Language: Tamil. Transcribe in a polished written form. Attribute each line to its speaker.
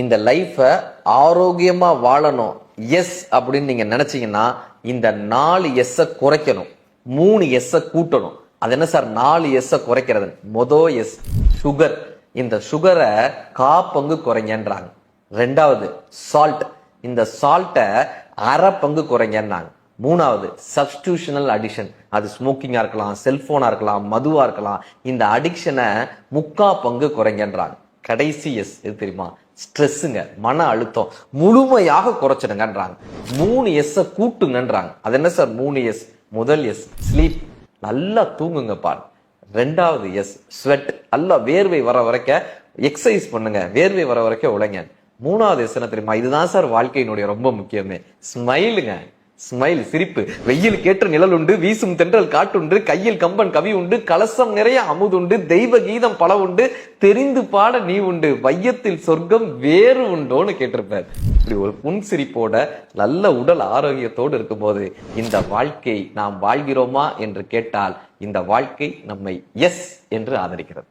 Speaker 1: இந்த லைஃபை ஆரோக்கியமா வாழணும் எஸ் அப்படின்னு நீங்க நினைச்சீங்கன்னா இந்த 4 எஸ் குறைக்கணும், 3 எஸ் கூட்டணும். அது என்ன சார் 4 எஸ் குறைக்கிறது? எஸ் சுகர். இந்த சுகரை காப்பங்கு குறைங்கன்றாங்க. ரெண்டாவது சால்ட். இந்த சால்ட்டை அரை பங்கு குறைங்கன்றாங்க. மூணாவது சப்ஸ்டியூஷனல் அடிக்ஷன். அது ஸ்மோக்கிங்கா இருக்கலாம், செல்போனா இருக்கலாம், மதுவா இருக்கலாம். இந்த அடிக்ஷனை 3/4 பங்கு குறைங்கன்றாங்க. கடைசி எஸ் எது தெரியுமா? ஸ்ட்ரெஸ்ஸுங்க, மன அழுத்தம் முழுமையாக குறைச்சிடுங்கன்றாங்க. 3 எஸ் கூட்டுங்கன்றாங்க. அது என்ன சார் 3 எஸ்? முதல் எஸ் ஸ்லீப், நல்லா தூங்குங்க பாரு. ரெண்டாவது எஸ் ஸ்வெட், நல்லா வேர்வை வர வரைக்கும் எக்ஸசைஸ் பண்ணுங்க, வேர்வை வர வரைக்கும் உழைங்க. மூணாவது எஸ் என்ன தெரியுமா? இதுதான் சார் வாழ்க்கையினுடைய ரொம்ப முக்கியமே, ஸ்மைலுங்க. ஸ்மைல், சிரிப்பு. வெயில் கேற்று நிழல் உண்டு, வீசும் தென்றல் காட்டுண்டு, கையில் கம்பன் கவி உண்டு, கலசம் நிறைய அமுதுண்டு, தெய்வ கீதம் பல உண்டு, தெரிந்து பாட நீ உண்டு, வையத்தில் சொர்க்கம் வேறு உண்டோன்னு கேட்டிருப்பார். இப்படி ஒரு புன்சிரிப்போட நல்ல உடல் ஆரோக்கியத்தோடு இருக்கும்போது இந்த வாழ்க்கை நாம் வாழ்கிறோமா என்று கேட்டால் இந்த வாழ்க்கை நம்மை எஸ் என்று ஆதரிக்கிறது.